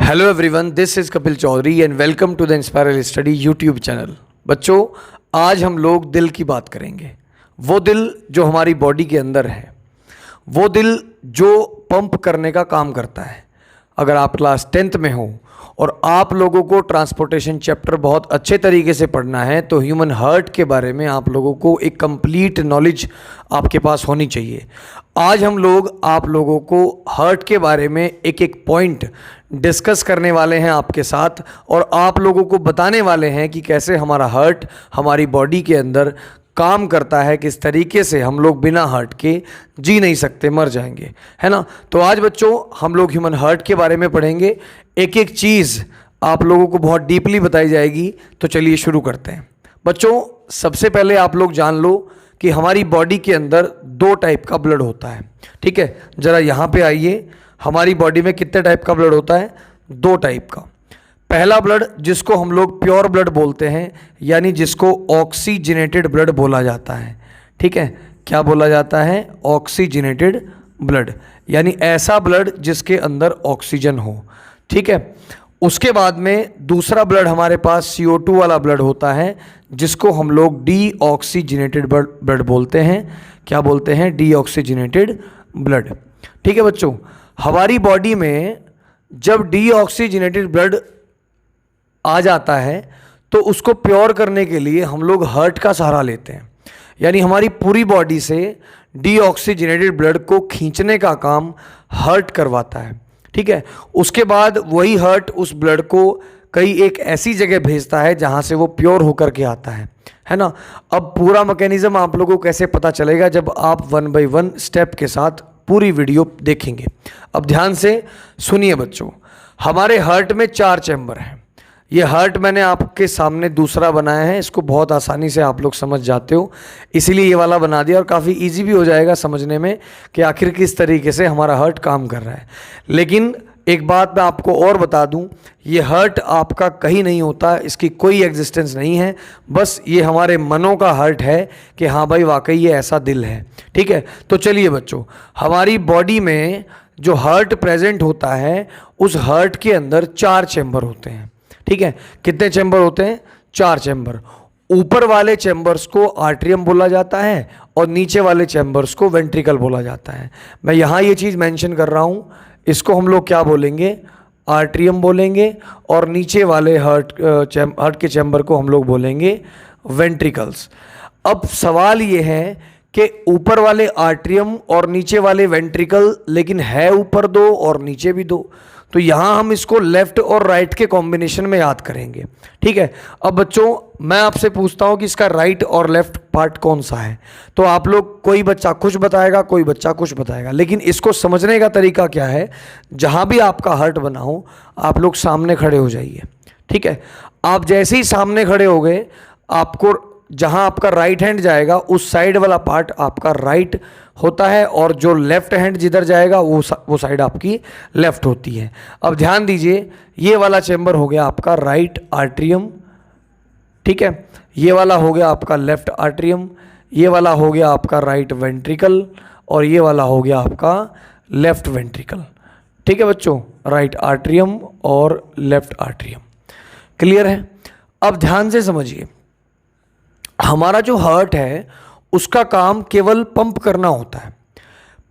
Hello everyone, this is Kapil Chaudhary and welcome to the inspiral study YouTube channel. बच्चों, आज हम लोग दिल की बात करेंगे। वो दिल जो हमारी बॉडी के अंदर है, वो दिल जो पंप करने का काम करता है। अगर आप क्लास 10th में हो और आप लोगों को ट्रांसपोर्टेशन चैप्टर बहुत अच्छे तरीके से पढ़ना है तो ह्यूमन हार्ट के बारे में आप लोगों को एक कंप्लीट नॉलेज आपके पास होनी चाहिए। आज हम लोग आप लोगों को हार्ट के बारे में एक एक पॉइंट डिस्कस करने वाले हैं आपके साथ, और आप लोगों को बताने वाले हैं कि कैसे हमारा हार्ट हमारी बॉडी के अंदर काम करता है, किस तरीके से हम लोग बिना हार्ट के जी नहीं सकते, मर जाएंगे, है ना। तो आज बच्चों हम लोग ह्यूमन हार्ट के बारे में पढ़ेंगे। एक एक चीज़ आप लोगों को बहुत डीपली बताई जाएगी। तो चलिए शुरू करते हैं। बच्चों, सबसे पहले आप लोग जान लो कि हमारी बॉडी के अंदर दो टाइप का ब्लड होता है। ठीक है, ज़रा यहाँ पे आइए। हमारी बॉडी में कितने टाइप का ब्लड होता है? दो टाइप का। पहला ब्लड जिसको हम लोग प्योर ब्लड बोलते हैं, यानी जिसको ऑक्सीजनेटेड ब्लड बोला जाता है। ठीक है, क्या बोला जाता है? ऑक्सीजनेटेड ब्लड, यानी ऐसा ब्लड जिसके अंदर ऑक्सीजन हो। ठीक है, उसके बाद में दूसरा ब्लड हमारे पास CO2 वाला ब्लड होता है, जिसको हम लोग डीऑक्सीजनेटेड ब्लड बोलते हैं। क्या बोलते हैं? Deoxygenated blood. ठीक है बच्चों, हमारी बॉडी में जब डीऑक्सीजनेटेड ब्लड आ जाता है तो उसको प्योर करने के लिए हम लोग हार्ट का सहारा लेते हैं, यानी हमारी पूरी बॉडी से डीऑक्सीजनेटेड ब्लड को खींचने का काम हार्ट करवाता है। ठीक है, उसके बाद वही हार्ट उस ब्लड को कई एक ऐसी जगह भेजता है जहां से वो प्योर होकर के आता है ना। अब पूरा मैकेनिज्म आप लोगों को कैसे पता चलेगा? जब आप 1 by 1 स्टेप के साथ पूरी वीडियो देखेंगे। अब ध्यान से सुनिए बच्चों, हमारे हार्ट में 4 चैम्बर हैं। ये हार्ट मैंने आपके सामने दूसरा बनाया है, इसको बहुत आसानी से आप लोग समझ जाते हो, इसीलिए ये वाला बना दिया, और काफ़ी इजी भी हो जाएगा समझने में कि आखिर किस तरीके से हमारा हार्ट काम कर रहा है। लेकिन एक बात मैं आपको और बता दूं, ये हार्ट आपका कहीं नहीं होता, इसकी कोई एग्जिस्टेंस नहीं है। बस ये हमारे मनों का हार्ट है कि हाँ भाई वाकई ये ऐसा दिल है। ठीक है, तो चलिए बच्चों, हमारी बॉडी में जो हार्ट प्रेजेंट होता है, उस हार्ट के अंदर 4 चैम्बर होते हैं। ठीक है, कितने चैम्बर होते हैं? 4 चैम्बर। ऊपर वाले चैम्बर्स को आर्ट्रियम बोला जाता है और नीचे वाले चैम्बर्स को वेंट्रिकल बोला जाता है। मैं यहाँ ये चीज़ मेंशन कर रहा हूँ, इसको हम लोग क्या बोलेंगे? आर्ट्रियम बोलेंगे, और नीचे वाले हार्ट के चैम्बर को हम लोग बोलेंगे वेंट्रिकल्स। अब सवाल ये है कि ऊपर वाले आर्ट्रियम और नीचे वाले वेंट्रिकल, लेकिन है ऊपर 2 और नीचे भी 2, तो यहाँ हम इसको लेफ्ट और राइट के कॉम्बिनेशन में याद करेंगे। ठीक है, अब बच्चों मैं आपसे पूछता हूँ कि इसका राइट और लेफ्ट पार्ट कौन सा है? तो आप लोग, कोई बच्चा कुछ बताएगा, कोई बच्चा कुछ बताएगा, लेकिन इसको समझने का तरीका क्या है? जहाँ भी आपका हार्ट बना हो, आप लोग सामने खड़े हो जाइए। ठीक है, आप जैसे ही सामने खड़े हो गए, आपको जहां आपका राइट हैंड जाएगा उस साइड वाला पार्ट आपका राइट होता है, और जो लेफ्ट हैंड जिधर जाएगा वो साइड आपकी लेफ्ट होती है। अब ध्यान दीजिए, ये वाला चैम्बर हो गया आपका राइट आर्ट्रियम। ठीक है, ये वाला हो गया आपका लेफ्ट आर्ट्रियम, ये वाला हो गया आपका राइट वेंट्रिकल, और ये वाला हो गया आपका लेफ्ट वेंट्रिकल। ठीक है बच्चों, राइट आर्ट्रियम और लेफ्ट आर्ट्रियम। क्लियर है? अब ध्यान से समझिए, हमारा जो हार्ट है उसका काम केवल पंप करना होता है।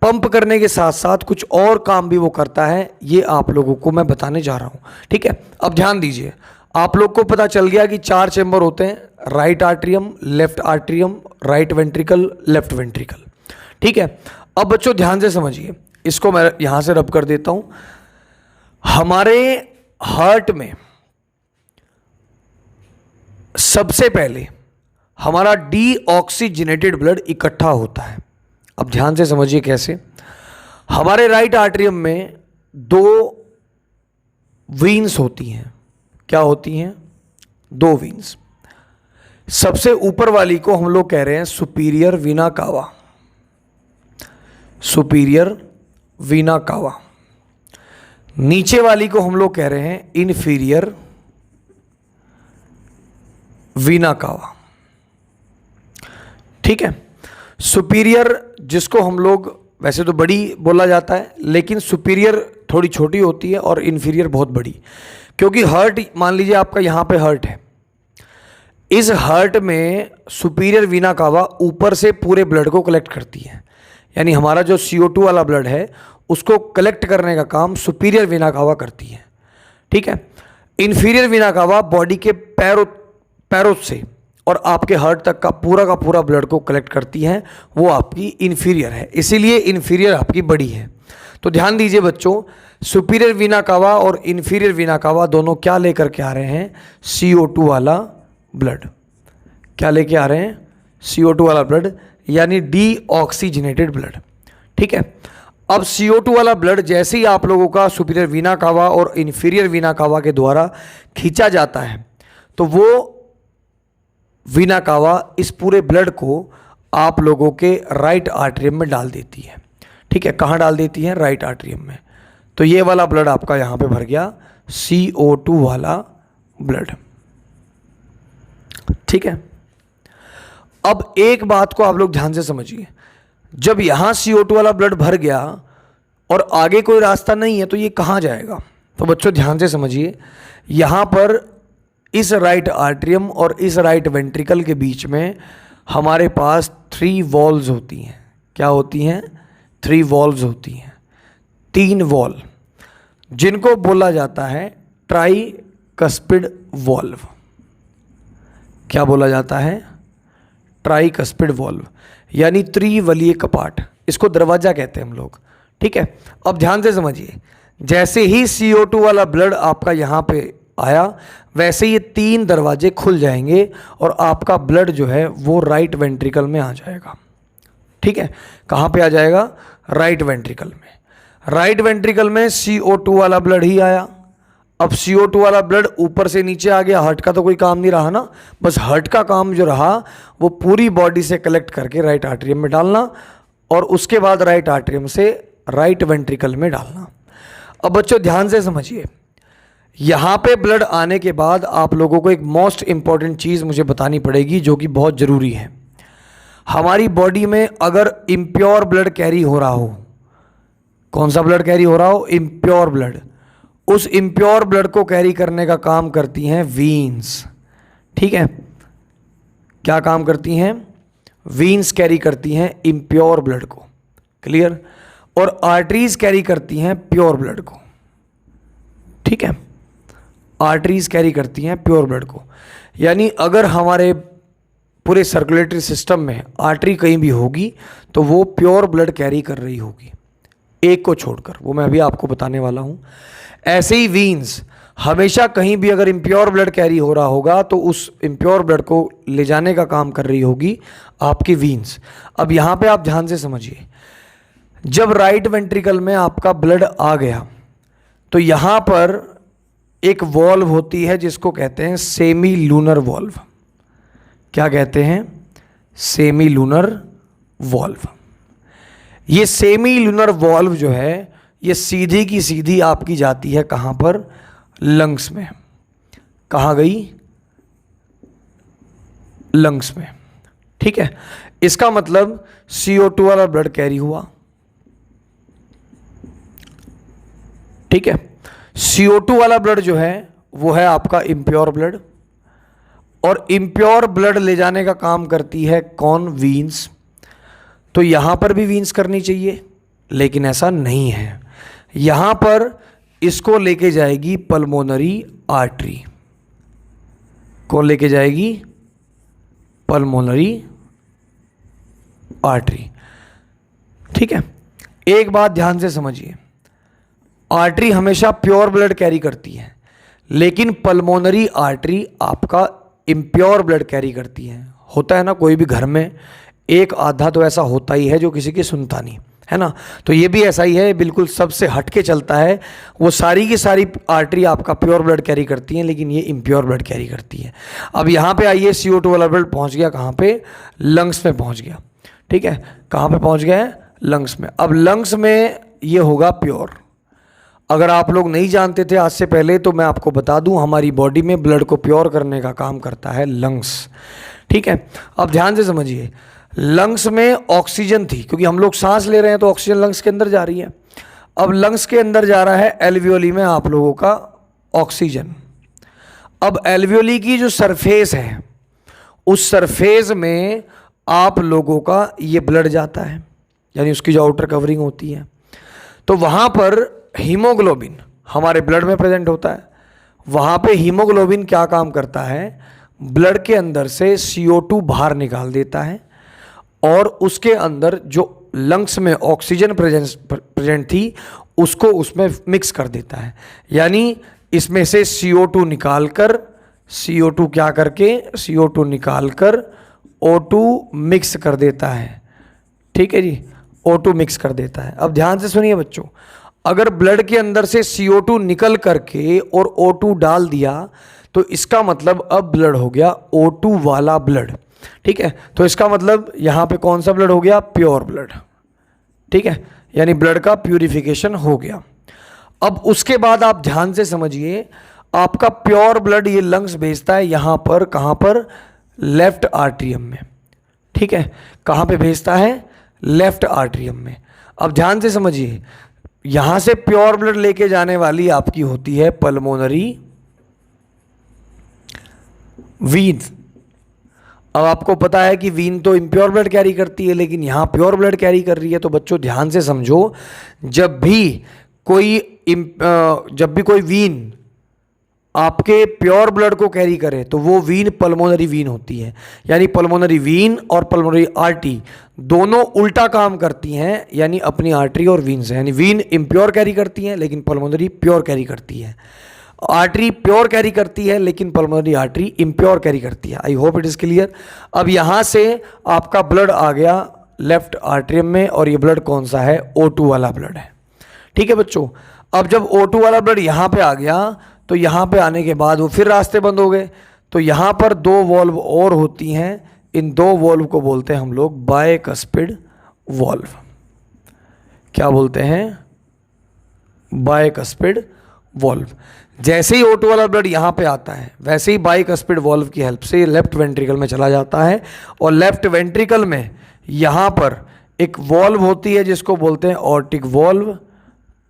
पंप करने के साथ साथ कुछ और काम भी वो करता है, ये आप लोगों को मैं बताने जा रहा हूं। ठीक है, अब ध्यान दीजिए, आप लोग को पता चल गया कि 4 चैम्बर होते हैं, right atrium, left atrium, right ventricle, left ventricle. ठीक है, अब बच्चों ध्यान से समझिए, इसको मैं यहां से रब कर देता हूं। हमारे हार्ट में सबसे पहले हमारा डीऑक्सीजनेटेड ब्लड इकट्ठा होता है। अब ध्यान से समझिए कैसे। हमारे राइट आर्ट्रियम में 2 वीन्स होती हैं। क्या होती हैं? 2 वीन्स। सबसे ऊपर वाली को हम लोग कह रहे हैं सुपीरियर वीना कावा, सुपीरियर वीना कावा। नीचे वाली को हम लोग कह रहे हैं इन्फीरियर वीना कावा। ठीक है, सुपीरियर जिसको हम लोग वैसे तो बड़ी बोला जाता है, लेकिन सुपीरियर थोड़ी छोटी होती है और इन्फीरियर बहुत बड़ी, क्योंकि हार्ट मान लीजिए आपका यहाँ पे हार्ट है, इस हार्ट में सुपीरियर वीना कावा ऊपर से पूरे ब्लड को कलेक्ट करती है, यानी हमारा जो CO2 वाला ब्लड है उसको कलेक्ट करने का काम सुपीरियर वीना कावा करती है, ठीक है। इन्फीरियर वीना कावा बॉडी के पैरों से और आपके हार्ट तक का पूरा ब्लड को कलेक्ट करती हैं, वो आपकी इन्फीरियर है, इसीलिए इन्फीरियर आपकी बड़ी है। तो ध्यान दीजिए बच्चों, सुपीरियर वीना कावा और इन्फीरियर वीना कावा दोनों क्या लेकर के आ रहे हैं? CO2 वाला ब्लड। क्या लेके आ रहे हैं? CO2 वाला ब्लड, यानी डीऑक्सीजनेटेड ब्लड, ठीक है। अब CO2 वाला ब्लड जैसे ही आप लोगों का सुपीरियर वीना कावा और इन्फीरियर वीना कावा के द्वारा खींचा जाता है, तो वो वीना कावा इस पूरे ब्लड को आप लोगों के राइट आर्टरियम में डाल देती है, ठीक है। कहाँ डाल देती है? राइट आर्टरियम में। तो ये वाला ब्लड आपका यहाँ पे भर गया, CO2 वाला ब्लड, ठीक है। अब एक बात को आप लोग ध्यान से समझिए, जब यहाँ CO2 वाला ब्लड भर गया और आगे कोई रास्ता नहीं है तो ये कहाँ जाएगा? तो बच्चों ध्यान से समझिए, यहाँ पर इस राइट आर्टरियम और इस राइट वेंट्रिकल के बीच में हमारे पास 3 वॉल्व्स होती हैं। क्या होती हैं? 3 वॉल्व्स होती हैं, 3 वॉल्व, जिनको बोला जाता है ट्राइकस्पिड वॉल्व। क्या बोला जाता है? ट्राइकस्पिड वॉल्व, यानी त्रिवलीय कपाट, इसको दरवाजा कहते हैं हम लोग, ठीक है। अब ध्यान से समझिए, जैसे ही CO2 वाला ब्लड आपका यहाँ पे आया, वैसे ये 3 दरवाजे खुल जाएंगे और आपका ब्लड जो है वो राइट वेंट्रिकल में आ जाएगा, ठीक है। कहाँ पे आ जाएगा? राइट वेंट्रिकल में। राइट वेंट्रिकल में CO2 वाला ब्लड ही आया। अब CO2 वाला ब्लड ऊपर से नीचे आ गया, हार्ट का तो कोई काम नहीं रहा ना, बस हार्ट का काम जो रहा वो पूरी बॉडी से कलेक्ट करके राइट आर्टरियम में डालना और उसके बाद राइट आर्टरियम से राइट वेंट्रिकल में डालना। अब बच्चों ध्यान से समझिए, यहाँ पे ब्लड आने के बाद आप लोगों को एक मोस्ट इंपॉर्टेंट चीज़ मुझे बतानी पड़ेगी जो कि बहुत ज़रूरी है। हमारी बॉडी में अगर इम्प्योर ब्लड कैरी हो रहा हो, कौन सा ब्लड कैरी हो रहा हो? Impure blood. उस इम्प्योर ब्लड को कैरी करने का काम करती हैं वीन्स, ठीक है। क्या काम करती हैं? वीन्स कैरी करती हैं इम्प्योर ब्लड को, क्लियर। और आर्टरीज कैरी करती हैं प्योर ब्लड को, ठीक है। आर्टरीज कैरी करती हैं प्योर ब्लड को, यानी अगर हमारे पूरे सर्कुलेटरी सिस्टम में आर्टरी कहीं भी होगी तो वो प्योर ब्लड कैरी कर रही होगी, एक को छोड़कर, वो मैं अभी आपको बताने वाला हूँ। ऐसे ही वीन्स हमेशा कहीं भी अगर इम्प्योर ब्लड कैरी हो रहा होगा तो उस इम्प्योर ब्लड को ले जाने का काम कर रही होगी आपकी वीन्स। अब यहाँ पे आप ध्यान से समझिए, जब राइट वेंट्रिकल में आपका ब्लड आ गया तो यहाँ पर एक वॉल्व होती है जिसको कहते हैं सेमी लूनर वॉल्व। क्या कहते हैं? Semi lunar valve. ये सेमी लूनर वॉल्व जो है ये सीधी की सीधी आपकी जाती है कहाँ पर? लंग्स में। कहाँ गई? लंग्स में, ठीक है। इसका मतलब CO2 वाला ब्लड कैरी हुआ, ठीक है। CO2 वाला ब्लड जो है वो है आपका इम्प्योर ब्लड, और इम्प्योर ब्लड ले जाने का काम करती है कौन? वीन्स। तो यहां पर भी वीन्स करनी चाहिए, लेकिन ऐसा नहीं है। यहां पर इसको लेके जाएगी पल्मोनरी आर्टरी। कौन लेके जाएगी? पल्मोनरी आर्टरी, ठीक है। एक बात ध्यान से समझिए, आर्टरी हमेशा प्योर ब्लड कैरी करती है, लेकिन पल्मोनरी आर्टरी आपका इम्प्योर ब्लड कैरी करती है। होता है ना, कोई भी घर में एक आधा तो ऐसा होता ही है जो किसी की सुनता नहीं है ना, तो ये भी ऐसा ही है, बिल्कुल सबसे हट के चलता है। वो सारी की सारी आर्टरी आपका प्योर ब्लड कैरी करती हैं, लेकिन ये इम्प्योर ब्लड कैरी करती है। अब यहाँ पे आइए, CO2 वाला ब्लड पहुँच गया कहाँ पे? लंग्स में पहुँच गया, ठीक है। कहाँ पे पहुँच गया है? लंग्स में। अब लंग्स में ये होगा प्योर। अगर आप लोग नहीं जानते थे आज से पहले तो मैं आपको बता दूं, हमारी बॉडी में ब्लड को प्योर करने का काम करता है लंग्स, ठीक है। अब ध्यान से समझिए, लंग्स में ऑक्सीजन थी, क्योंकि हम लोग सांस ले रहे हैं तो ऑक्सीजन लंग्स के अंदर जा रही है। अब लंग्स के अंदर जा रहा है एल्वियोली में आप लोगों का ऑक्सीजन। अब एल्वियोली की जो सरफेस है, उस सरफेस में आप लोगों का ये ब्लड जाता है, यानी उसकी जो आउटर कवरिंग होती है, तो वहाँ पर हीमोग्लोबिन हमारे ब्लड में प्रेजेंट होता है। वहाँ पे हीमोग्लोबिन क्या काम करता है, ब्लड के अंदर से CO2 बाहर निकाल देता है और उसके अंदर जो लंग्स में ऑक्सीजन प्रेजेंट थी उसको उसमें मिक्स कर देता है। यानी इसमें से CO2 निकाल कर, CO2 क्या करके, CO2 निकाल कर O2 मिक्स कर देता है। ठीक है जी, O2 मिक्स कर देता है। अब ध्यान से सुनिए बच्चों, अगर ब्लड के अंदर से CO2 निकल करके और O2 डाल दिया तो इसका मतलब अब ब्लड हो गया O2 वाला ब्लड। ठीक है, तो इसका मतलब यहाँ पे कौन सा ब्लड हो गया, प्योर ब्लड। ठीक है, यानी ब्लड का प्यूरिफिकेशन हो गया। अब उसके बाद आप ध्यान से समझिए, आपका प्योर ब्लड ये लंग्स भेजता है यहाँ पर, कहाँ पर, लेफ्ट आर्ट्रियम में। ठीक है, कहाँ पे भेजता है, लेफ्ट आर्ट्रियम में। अब ध्यान से समझिए, यहाँ से प्योर ब्लड लेके जाने वाली आपकी होती है पल्मोनरी वीन। अब आपको पता है कि वीन तो इम्प्योर ब्लड कैरी करती है, लेकिन यहाँ प्योर ब्लड कैरी कर रही है। तो बच्चों ध्यान से समझो, जब भी कोई वीन आपके प्योर ब्लड को कैरी करे तो वो वीन पल्मोनरी वीन होती है। यानी पल्मोनरी वीन और पल्मोनरी आर्टरी दोनों उल्टा काम करती हैं, यानी अपनी आर्टरी और वीन से। यानी वीन इम्प्योर कैरी करती हैं लेकिन पल्मोनरी प्योर कैरी करती है। आर्टरी प्योर कैरी करती है लेकिन पल्मोनरी आर्टरी इम्प्योर कैरी करती है। I hope it is clear. अब यहाँ से आपका ब्लड आ गया लेफ्ट आर्टरियम में और ये ब्लड कौन सा है, O2 वाला ब्लड है। ठीक है बच्चों, अब जब O2 वाला ब्लड यहाँ पे आ गया तो यहाँ पे आने के बाद वो फिर रास्ते बंद हो गए। तो यहाँ पर 2 वॉल्व और होती हैं, इन 2 वॉल्व को बोलते हैं हम लोग बायकस्पिड वॉल्व। क्या बोलते हैं, बायकस्पिड वॉल्व। जैसे ही O2 वाला ब्लड यहाँ पे आता है वैसे ही बायकस्पिड वॉल्व की हेल्प से लेफ्ट वेंट्रिकल में चला जाता है और लेफ्ट वेंट्रिकल में यहाँ पर एक वॉल्व होती है जिसको बोलते हैं ऑर्टिक वॉल्व।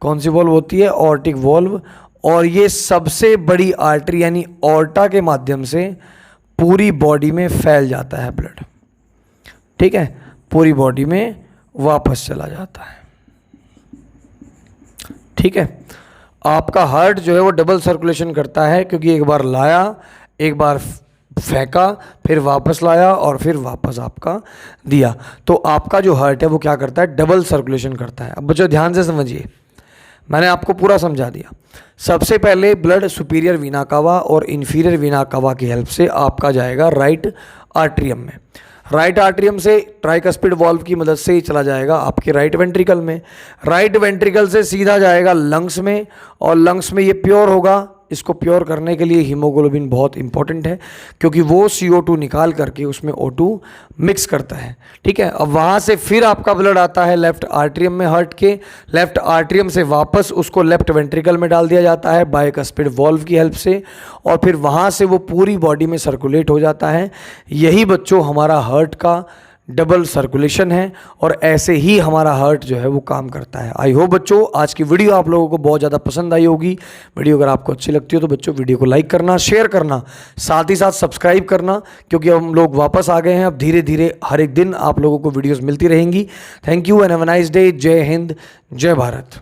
कौन सी वॉल्व होती है, ऑर्टिक वॉल्व। और ये सबसे बड़ी आर्टरी यानी ऑर्टा के माध्यम से पूरी बॉडी में फैल जाता है ब्लड। ठीक है, पूरी बॉडी में वापस चला जाता है। ठीक है, आपका हार्ट जो है वो डबल सर्कुलेशन करता है, क्योंकि एक बार लाया, एक बार फेंका, फिर वापस लाया और फिर वापस आपका दिया। तो आपका जो हार्ट है वो क्या करता है, डबल सर्कुलेशन करता है। अब बच्चों ध्यान से समझिए, मैंने आपको पूरा समझा दिया। सबसे पहले ब्लड सुपीरियर वीना कावा और इन्फीरियर वीना कावा की हेल्प से आपका जाएगा राइट आर्ट्रियम में। राइट आर्ट्रियम से ट्राइकस्पिड वॉल्व की मदद से ही चला जाएगा आपके राइट वेंट्रिकल में। राइट वेंट्रिकल से सीधा जाएगा लंग्स में और लंग्स में ये प्योर होगा। इसको प्योर करने के लिए हीमोग्लोबिन बहुत इंपॉर्टेंट है, क्योंकि वो CO2 निकाल करके उसमें O2 मिक्स करता है। ठीक है, अब वहाँ से फिर आपका ब्लड आता है लेफ्ट आर्ट्रियम में हार्ट के। लेफ्ट आर्ट्रियम से वापस उसको लेफ्ट वेंट्रिकल में डाल दिया जाता है बायकस्पिड वॉल्व की हेल्प से, और फिर वहाँ से वो पूरी बॉडी में सर्कुलेट हो जाता है। यही बच्चों हमारा हार्ट का डबल सर्कुलेशन है और ऐसे ही हमारा हार्ट जो है वो काम करता है। आई होप बच्चों आज की वीडियो आप लोगों को बहुत ज़्यादा पसंद आई होगी। वीडियो अगर आपको अच्छी लगती हो तो बच्चों वीडियो को लाइक करना, शेयर करना, साथ ही साथ सब्सक्राइब करना, क्योंकि हम लोग वापस आ गए हैं। अब धीरे धीरे हर एक दिन आप लोगों को वीडियोज़ मिलती रहेंगी। Thank you and have a nice day. जय हिंद, जय भारत।